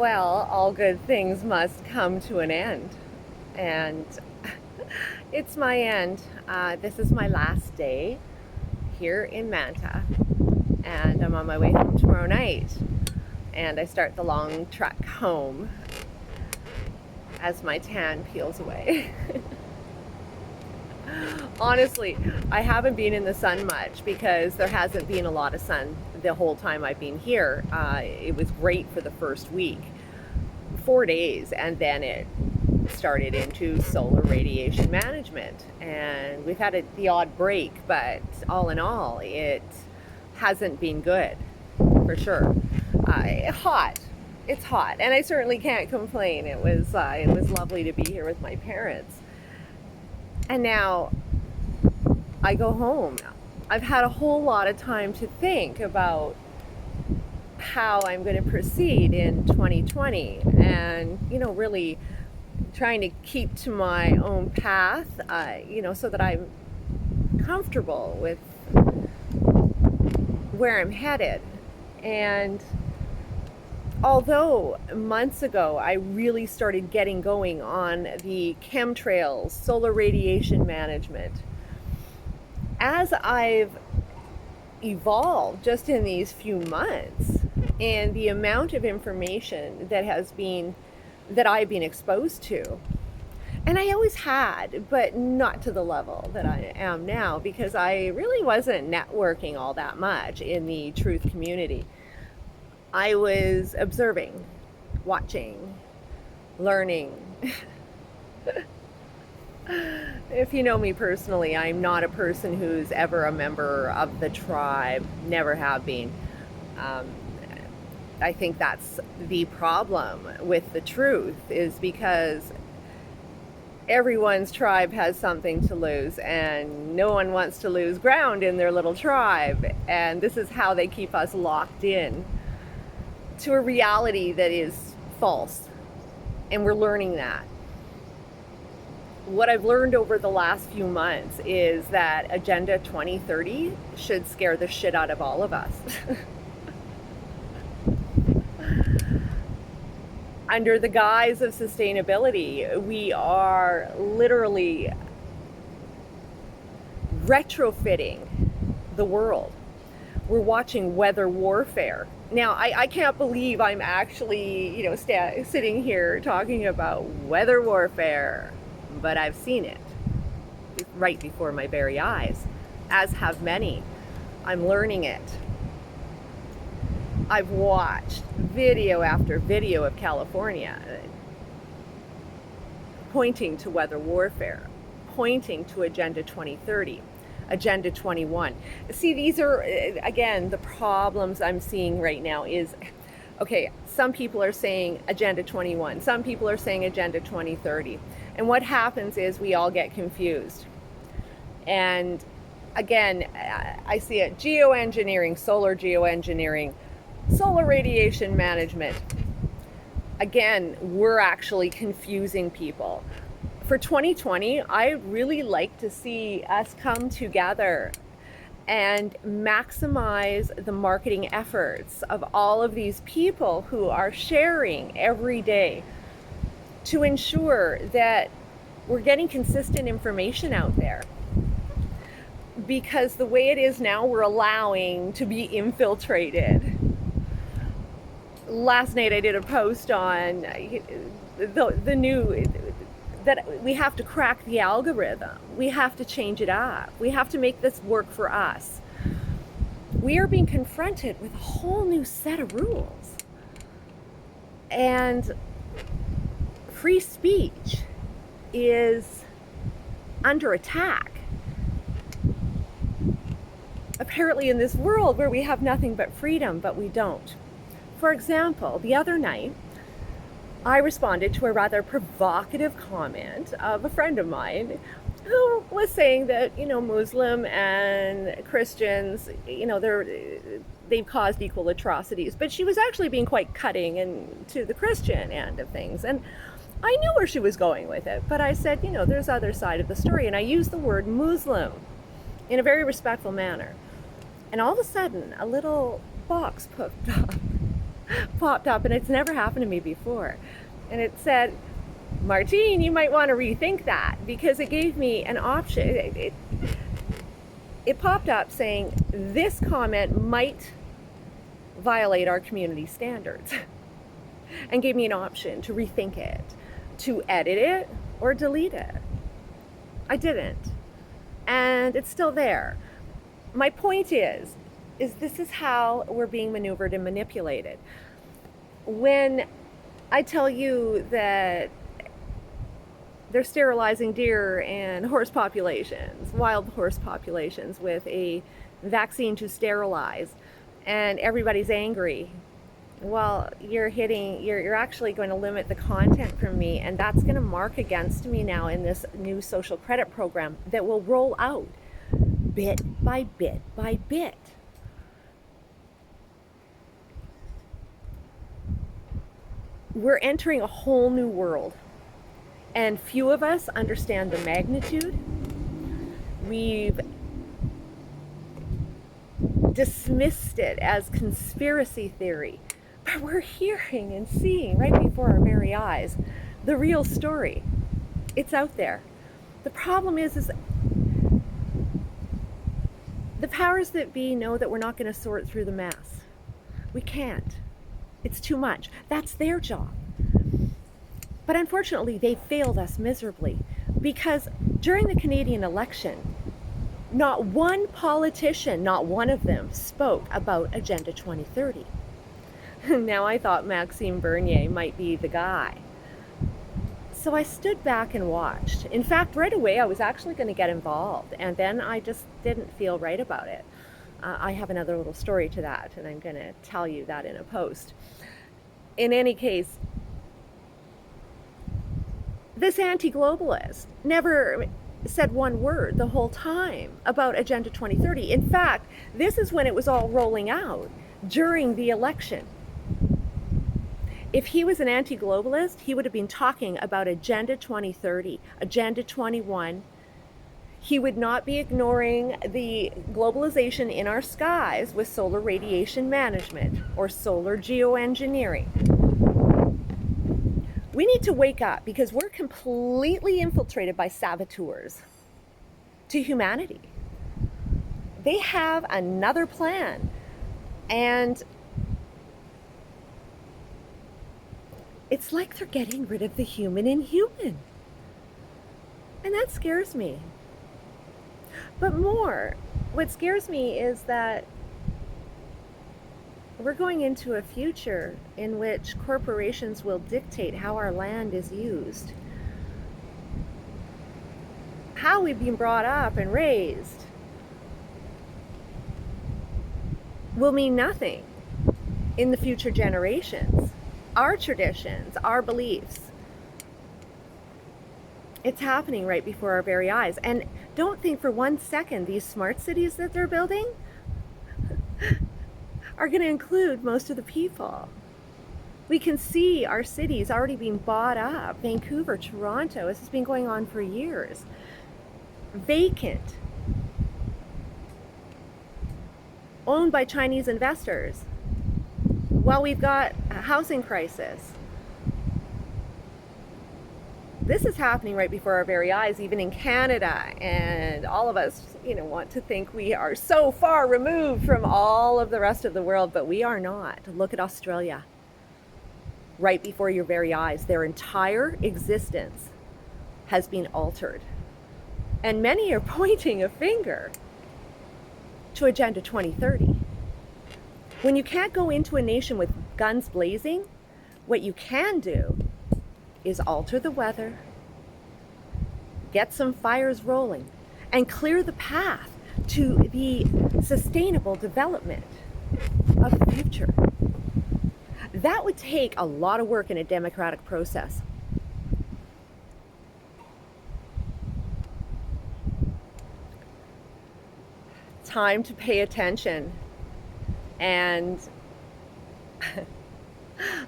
Well, all good things must come to an end. And it's my end. This is my last day here in Manta. And I'm on my way home tomorrow night. And I start the long trek home as my tan peels away. Honestly, I haven't been in the sun much because there hasn't been a lot of sun the whole time I've been here. It was great for the first week, 4 days, and then it started into solar radiation management. And we've had the odd break, but all in all, it hasn't been good for sure. Hot. It's hot, and I certainly can't complain. It was lovely to be here with my parents. And now I go home. I've had a whole lot of time to think about how I'm going to proceed in 2020 and, really trying to keep to my own path, so that I'm comfortable with where I'm headed. And although months ago I really started getting going on the chemtrails, solar radiation management, as I've evolved just in these few months and the amount of information that I've been exposed to, and I always had, but not to the level that I am now, because I really wasn't networking all that much in the truth community. I was observing, watching, learning. If you know me personally, I'm not a person who's ever a member of the tribe, never have been. I think that's the problem with the truth, is because everyone's tribe has something to lose, and no one wants to lose ground in their little tribe. And this is how they keep us locked in to a reality that is false. And we're learning that. What I've learned over the last few months is that Agenda 2030 should scare the shit out of all of us. Under the guise of sustainability, we are literally retrofitting the world. We're watching weather warfare. Now, I can't believe I'm actually, sitting here talking about weather warfare, but I've seen it right before my very eyes, as have many. I'm learning it. I've watched video after video of California pointing to weather warfare, pointing to Agenda 2030, Agenda 21. See, these are, again, the problems I'm seeing right now is, okay, some people are saying Agenda 21, some people are saying Agenda 2030. And what happens is we all get confused. And again, I see it, geoengineering, solar geoengineering, solar radiation management. Again, we're actually confusing people. For 2020, I really like to see us come together and maximize the marketing efforts of all of these people who are sharing every day to ensure that we're getting consistent information out there. Because the way it is now, we're allowing to be infiltrated. Last night I did a post on the new, that we have to crack the algorithm. We have to change it up. We have to make this work for us. We are being confronted with a whole new set of rules. And free speech is under attack. Apparently in this world where we have nothing but freedom, but we don't. For example, the other night, I responded to a rather provocative comment of a friend of mine who was saying that, Muslim and Christians, they've caused equal atrocities. But she was actually being quite cutting to the Christian end of things. And I knew where she was going with it. But I said, there's other side of the story. And I used the word Muslim in a very respectful manner. And all of a sudden, a little box popped up. popped up, and it's never happened to me before. And it said, Martine, you might want to rethink that, because it gave me an option. It popped up saying, this comment might violate our community standards, and gave me an option to rethink it, to edit it or delete it. I didn't. And it's still there. My point is this is how we're being maneuvered and manipulated. When I tell you that they're sterilizing deer and horse populations, wild horse populations, with a vaccine to sterilize, and everybody's angry, well, you're actually going to limit the content from me, and that's going to mark against me now in this new social credit program that will roll out bit by bit by bit. We're entering a whole new world, and few of us understand the magnitude. We've dismissed it as conspiracy theory, but we're hearing and seeing right before our very eyes the real story. It's out there. The problem is the powers that be know that we're not going to sort through the mass. We can't. It's too much. That's their job. But unfortunately, they failed us miserably, because during the Canadian election, not one politician, not one of them, spoke about Agenda 2030. Now I thought Maxime Bernier might be the guy. So I stood back and watched. In fact, right away I was actually going to get involved, and then I just didn't feel right about it. I have another little story to that, and I'm going to tell you that in a post. In any case, this anti-globalist never said one word the whole time about Agenda 2030. In fact, this is when it was all rolling out, during the election. If he was an anti-globalist, he would have been talking about Agenda 2030, Agenda 21. He would not be ignoring the globalization in our skies with solar radiation management or solar geoengineering. We need to wake up, because we're completely infiltrated by saboteurs to humanity. They have another plan, and it's like they're getting rid of the human in human. And that scares me. But more, what scares me is that we're going into a future in which corporations will dictate how our land is used. How we've been brought up and raised will mean nothing in the future generations. Our traditions, our beliefs. It's happening right before our very eyes. And don't think for one second these smart cities that they're building are going to include most of the people. We can see our cities already being bought up. Vancouver, Toronto, this has been going on for years. Vacant. Owned by Chinese investors. While we've got a housing crisis. This is happening right before our very eyes, even in Canada, and all of us, want to think we are so far removed from all of the rest of the world, but we are not. Look at Australia. Right before your very eyes, their entire existence has been altered. And many are pointing a finger to Agenda 2030. When you can't go into a nation with guns blazing, what you can do is alter the weather, get some fires rolling, and clear the path to the sustainable development of the future. That would take a lot of work in a democratic process. Time to pay attention. And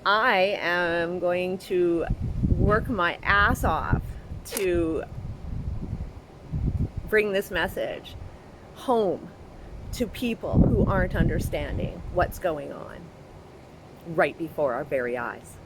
I am going to work my ass off to bring this message home to people who aren't understanding what's going on. right before our very eyes.